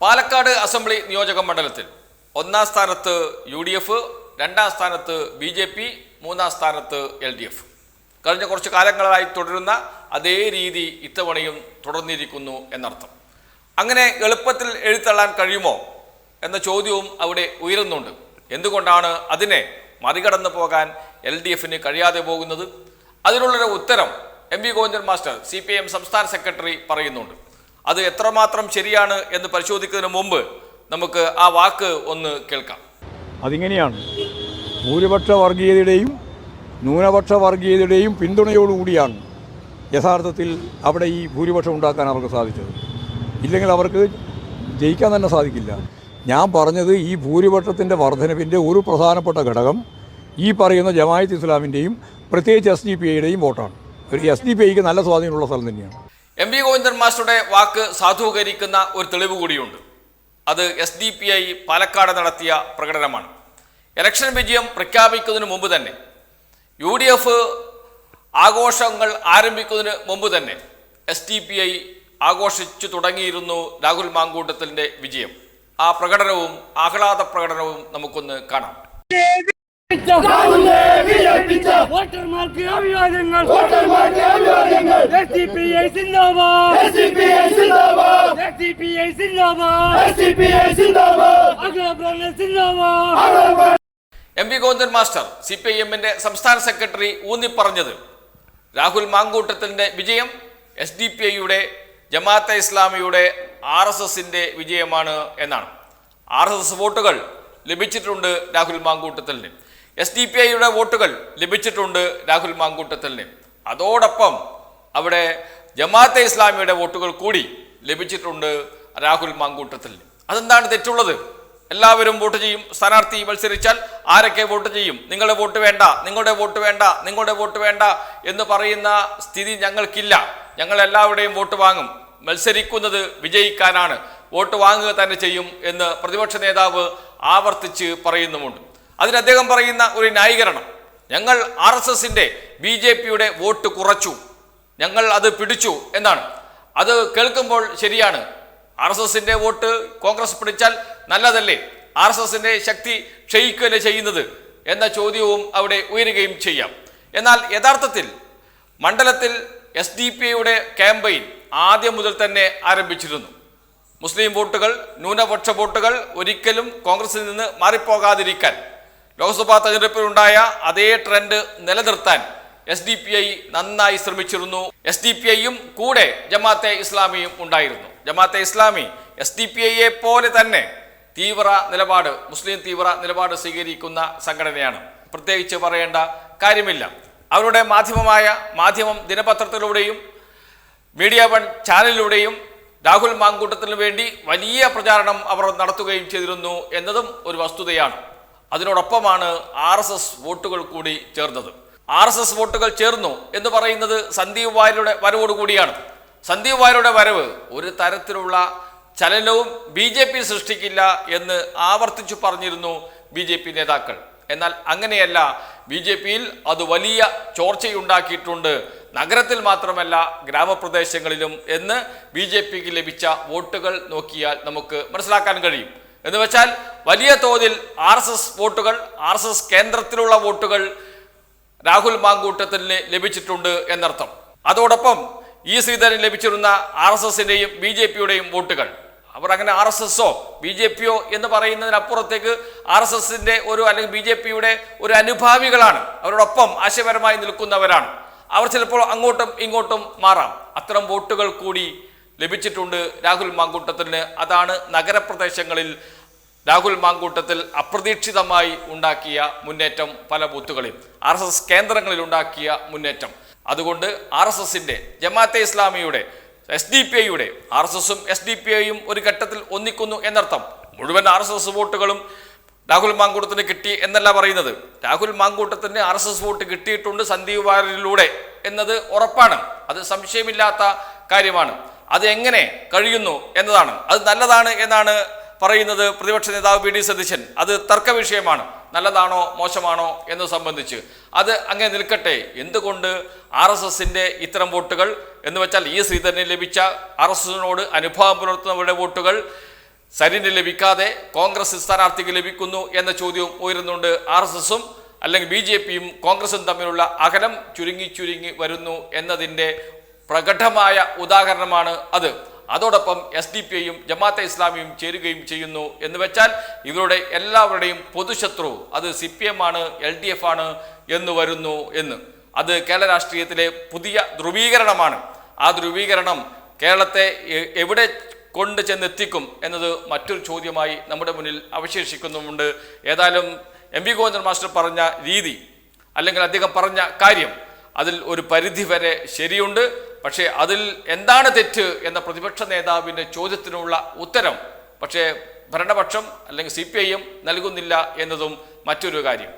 Palakkad assembly നിയോജക മണ്ഡലത്തിൽ ഒന്നാം സ്ഥാനത്ത് UDF, രണ്ടാം സ്ഥാനത്ത് BJP, മൂന്നാം സ്ഥാനത്ത് LDF. കഴിഞ്ഞ കുറച്ച് കാലങ്ങളായി തുടരുന്ന അതേ രീതി ഇത്തവണയും തുടർന്നിരിക്കുന്നു എന്നർത്ഥം. അങ്ങനെ എളുപ്പത്തിൽ എഴുത്തള്ളാൻ കഴിയുമോ എന്ന ചോദ്യവും അവിടെ ഉയരുന്നുണ്ട്. എന്തുകൊണ്ടാണ് അതിനെ മറികടന്നു പോകാൻ LDFന് കഴിയാതെ പോകുന്നത്? അതിനുള്ളൊരു ഉത്തരം MP ഗോവിന്ദൻ മാസ്റ്റർ CPIM സംസ്ഥാന സെക്രട്ടറി പറയുന്നുണ്ട്. അത് എത്രമാത്രം ശരിയാണ് എന്ന് പരിശോധിക്കുന്നതിന് മുമ്പ് നമുക്ക് ആ വാക്ക് ഒന്ന് കേൾക്കാം. അതിങ്ങനെയാണ്, ഭൂരിപക്ഷ വർഗീയതയുടെയും ന്യൂനപക്ഷ വർഗീയതയുടെയും പിന്തുണയോടുകൂടിയാണ് യഥാർത്ഥത്തിൽ അവിടെ ഈ ഭൂരിപക്ഷം ഉണ്ടാക്കാൻ അവർക്ക് സാധിച്ചത്. ഇല്ലെങ്കിൽ അവർക്ക് ജയിക്കാൻ തന്നെ സാധിക്കില്ല. ഞാൻ പറഞ്ഞത് ഈ ഭൂരിപക്ഷത്തിൻ്റെ വർധനവിൻ്റെ ഒരു പ്രധാനപ്പെട്ട ഘടകം ഈ പറയുന്ന ജമാഅത്ത് ഇസ്ലാമിൻ്റെയും പ്രത്യേകിച്ച് SDPIയുടെയും വോട്ടാണ്. ഒരു SDPIക്ക് നല്ല സ്വാധീനമുള്ള സ്ഥലം തന്നെയാണ്. MP ഗോവിന്ദൻ മാസ്റ്ററുടെ വാക്ക് സാധൂകരിക്കുന്ന ഒരു തെളിവ് കൂടിയുണ്ട്. അത് SDPI പാലക്കാട് നടത്തിയ പ്രകടനമാണ്. ഇലക്ഷൻ വിജയം പ്രഖ്യാപിക്കുന്നതിന് മുമ്പ് തന്നെ, UDF ആഘോഷങ്ങൾ ആരംഭിക്കുന്നതിന് മുമ്പ് തന്നെ SDPI ആഘോഷിച്ചു തുടങ്ങിയിരുന്നു രാഹുൽ മാങ്കൂട്ടത്തിൻ്റെ വിജയം. ആ പ്രകടനവും ആഹ്ലാദ പ്രകടനവും നമുക്കൊന്ന് കാണാം. വോട്ടർമാർക്ക് അഭിവാദ്യങ്ങൾ. SDPI സിന്ദാബാദ്. SDPI സിന്ദാബാദ്. MP ഗോവിന്ദൻ മാസ്റ്റർ CPIMന്റെ സംസ്ഥാന സെക്രട്ടറി ഊന്നി പറഞ്ഞത് രാഹുൽ മാങ്കൂട്ടത്തിൻ്റെ വിജയം SDPIയുടെ ജമാഅത്തെ ഇസ്ലാമിയുടെ RSSന്റെ വിജയമാണ് എന്നാണ്. RSS വോട്ടുകൾ ലഭിച്ചിട്ടുണ്ട് രാഹുൽ മാങ്കൂട്ടത്തിന്, SDPIയുടെ വോട്ടുകൾ ലഭിച്ചിട്ടുണ്ട് രാഹുൽ മാങ്കൂട്ടത്തിന്. അതോടൊപ്പം അവിടെ ജമാഅത്തെ ഇസ്ലാമിയുടെ വോട്ടുകൾ കൂടി ലഭിച്ചിട്ടുണ്ട് രാഹുൽ മാങ്കൂട്ടത്തിന്. അതെന്താണ് തെറ്റുള്ളത്? എല്ലാവരും വോട്ട് ചെയ്യും. സ്ഥാനാർത്ഥി മത്സരിച്ചാൽ ആരൊക്കെ വോട്ട് ചെയ്യും? നിങ്ങളുടെ വോട്ട് വേണ്ട, നിങ്ങളുടെ വോട്ട് വേണ്ട, നിങ്ങളുടെ വോട്ട് വേണ്ട എന്ന് പറയുന്ന സ്ഥിതി ഞങ്ങൾക്കില്ല. ഞങ്ങൾ എല്ലാവരുടെയും വോട്ട് വാങ്ങും. മത്സരിക്കുന്നത് വിജയിക്കാനാണ്, വോട്ട് വാങ്ങുക തന്നെ ചെയ്യും എന്ന് പ്രതിപക്ഷ നേതാവ് ആവർത്തിച്ച് പറയുന്നുമുണ്ട്. അതിന് അദ്ദേഹം പറയുന്ന ഒരു ന്യായീകരണം, ഞങ്ങൾ RSSന്റെ BJPയുടെ വോട്ട് കുറച്ചു, ഞങ്ങൾ അത് പിടിച്ചു എന്നാണ്. അത് കേൾക്കുമ്പോൾ ശരിയാണ്. RSSന്റെ വോട്ട് കോൺഗ്രസ് പിടിച്ചാൽ നല്ലതല്ലേ? RSSന്റെ ശക്തി ക്ഷയിക്കുകയല്ലേ ചെയ്യുന്നത് എന്ന ചോദ്യവും അവിടെ ഉയരുകയും ചെയ്യാം. എന്നാൽ യഥാർത്ഥത്തിൽ മണ്ഡലത്തിൽ SDPIയുടെ ക്യാമ്പയിൻ ആദ്യം മുതൽ തന്നെ ആരംഭിച്ചിരുന്നു. മുസ്ലിം വോട്ടുകൾ, ന്യൂനപക്ഷ വോട്ടുകൾ ഒരിക്കലും കോൺഗ്രസിൽ നിന്ന് മാറിപ്പോകാതിരിക്കാൻ, ലോക്സഭാ തെരഞ്ഞെടുപ്പിലുണ്ടായ അതേ ട്രെൻഡ് നിലനിർത്താൻ SDPI നന്നായി ശ്രമിച്ചിരുന്നു. SDPIയും കൂടെ ജമാഅത്തെ ഇസ്ലാമിയും ഉണ്ടായിരുന്നു. ജമാഅത്തെ ഇസ്ലാമി SDPIയെ പോലെ തന്നെ തീവ്ര നിലപാട്, മുസ്ലിം തീവ്ര നിലപാട് സ്വീകരിക്കുന്ന സംഘടനയാണ്. പ്രത്യേകിച്ച് പറയേണ്ട കാര്യമില്ല. അവരുടെ മാധ്യമം ദിനപത്രത്തിലൂടെയും മീഡിയ വൺ ചാനലിലൂടെയും രാഹുൽ മാങ്കൂട്ടത്തിന് വേണ്ടി വലിയ പ്രചാരണം അവർ നടത്തുകയും ചെയ്തിരുന്നു എന്നതും ഒരു വസ്തുതയാണ്. അതിനോടൊപ്പമാണ് RSS വോട്ടുകൾ കൂടി ചേർന്നത്. RSS വോട്ടുകൾ ചേർന്നു എന്ന് പറയുന്നത് സന്ദീപ് വാര്യരുടെ വരവോടുകൂടിയാണ്. സന്ദീപ് വാര്യരുടെ വരവ് ഒരു തരത്തിലുള്ള ചലനവും BJP സൃഷ്ടിക്കില്ല എന്ന് ആവർത്തിച്ചു പറഞ്ഞിരുന്നു BJP നേതാക്കൾ. എന്നാൽ അങ്ങനെയല്ല. BJPയിൽ അത് വലിയ ചോർച്ചയുണ്ടാക്കിയിട്ടുണ്ട്, നഗരത്തിൽ മാത്രമല്ല ഗ്രാമപ്രദേശങ്ങളിലും എന്ന് BJPക്ക് ലഭിച്ച വോട്ടുകൾ നോക്കിയാൽ നമുക്ക് മനസ്സിലാക്കാൻ കഴിയും. എന്ന് വെച്ചാൽ വലിയ തോതിൽ RSS വോട്ടുകൾ, RSS കേന്ദ്രത്തിലുള്ള വോട്ടുകൾ രാഹുൽ മാങ്കൂട്ടത്തിന് ലഭിച്ചിട്ടുണ്ട് എന്നർത്ഥം. അതോടൊപ്പം ശ്രീധരൻ ലഭിച്ചിരുന്ന RSSന്റെയും BJPയുടെയും വോട്ടുകൾ, അവർ അങ്ങനെ RSSോ BJPയോ എന്ന് പറയുന്നതിനപ്പുറത്തേക്ക് RSSന്റെ അല്ലെങ്കിൽ BJPയുടെ ഒരു അനുഭാവികളാണ്. അവരോടൊപ്പം ആശയപരമായി നിൽക്കുന്നവരാണ്. അവർ ചിലപ്പോൾ അങ്ങോട്ടും ഇങ്ങോട്ടും മാറാം. അത്തരം വോട്ടുകൾ കൂടി ലഭിച്ചിട്ടുണ്ട് രാഹുൽ മാങ്കൂട്ടത്തിന്. അതാണ് നഗരപ്രദേശങ്ങളിൽ രാഹുൽ മാങ്കൂട്ടത്തിൽ അപ്രതീക്ഷിതമായി ഉണ്ടാക്കിയ മുന്നേറ്റം. പല ബൂത്തുകളിൽ RSS കേന്ദ്രങ്ങളിൽ ഉണ്ടാക്കിയ മുന്നേറ്റം. അതുകൊണ്ട് RSSന്റെ, ജമാഅത്തെ ഇസ്ലാമിയുടെ, SDPIയുടെ, RSSും SDPIയും ഒരു ഘട്ടത്തിൽ ഒന്നിക്കുന്നു എന്നർത്ഥം. മുഴുവൻ RSS വോട്ടുകളും രാഹുൽ മാങ്കൂട്ടത്തിന് കിട്ടി എന്നല്ല പറയുന്നത്. രാഹുൽ മാങ്കൂട്ടത്തിന് RSS വോട്ട് കിട്ടിയിട്ടുണ്ട് സന്ദീപ് വാര്യരിലൂടെ എന്നത് ഉറപ്പാണ്. അത് സംശയമില്ലാത്ത കാര്യമാണ്. അത് എങ്ങനെ കഴിയുന്നു എന്നതാണ്, അത് നല്ലതാണ് എന്നാണ് പറയുന്നത് പ്രതിപക്ഷ നേതാവ് VD സതീശൻ. അത് തർക്ക വിഷയമാണ്. നല്ലതാണോ മോശമാണോ എന്ന് സംബന്ധിച്ച് അത് അങ്ങനെ നിൽക്കട്ടെ. എന്തുകൊണ്ട് RSSന്റെ ഇത്തരം വോട്ടുകൾ എന്ന് വെച്ചാൽ ശ്രീധരന് ലഭിച്ച RSSനോട് അനുഭാവം പുലർത്തുന്നവരുടെ വോട്ടുകൾ സരിന് ലഭിക്കാതെ കോൺഗ്രസ് സ്ഥാനാർത്ഥിക്ക് ലഭിക്കുന്നു എന്ന ചോദ്യവും ഉയരുന്നുണ്ട്. RSSും അല്ലെങ്കിൽ BJPയും കോൺഗ്രസും തമ്മിലുള്ള അകലം ചുരുങ്ങി വരുന്നു എന്നതിൻ്റെ പ്രകടമായ ഉദാഹരണമാണ് അത്. അതോടൊപ്പം SDPIയും ജമാഅത്തെ ഇസ്ലാമിയും ചേരുകയും ചെയ്യുന്നു എന്ന് വെച്ചാൽ ഇവരുടെ എല്ലാവരുടെയും പൊതുശത്രു അത് CPM ആണ്, LDF ആണ് എന്ന് വരുന്നു എന്ന്. അത് കേരള രാഷ്ട്രീയത്തിലെ പുതിയ ധ്രുവീകരണമാണ്. ആ ധ്രുവീകരണം കേരളത്തെ എവിടെ കൊണ്ട് ചെന്നെത്തിക്കും എന്നത് മറ്റൊരു ചോദ്യമായി നമ്മുടെ മുന്നിൽ അവശേഷിക്കുന്നുമുണ്ട്. ഏതായാലും MP ഗോവിന്ദൻ മാസ്റ്റർ പറഞ്ഞ രീതി അല്ലെങ്കിൽ അദ്ദേഹം പറഞ്ഞ കാര്യം അതിൽ ഒരു പരിധി വരെ ശരിയുണ്ട്. പക്ഷേ അതിൽ എന്താണ് തെറ്റ് എന്ന പ്രതിപക്ഷ നേതാവിൻ്റെ ചോദ്യത്തിനുള്ള ഉത്തരം പക്ഷേ ഭരണപക്ഷം അല്ലെങ്കിൽ CPIM നൽകുന്നില്ല എന്നതും മറ്റൊരു കാര്യം.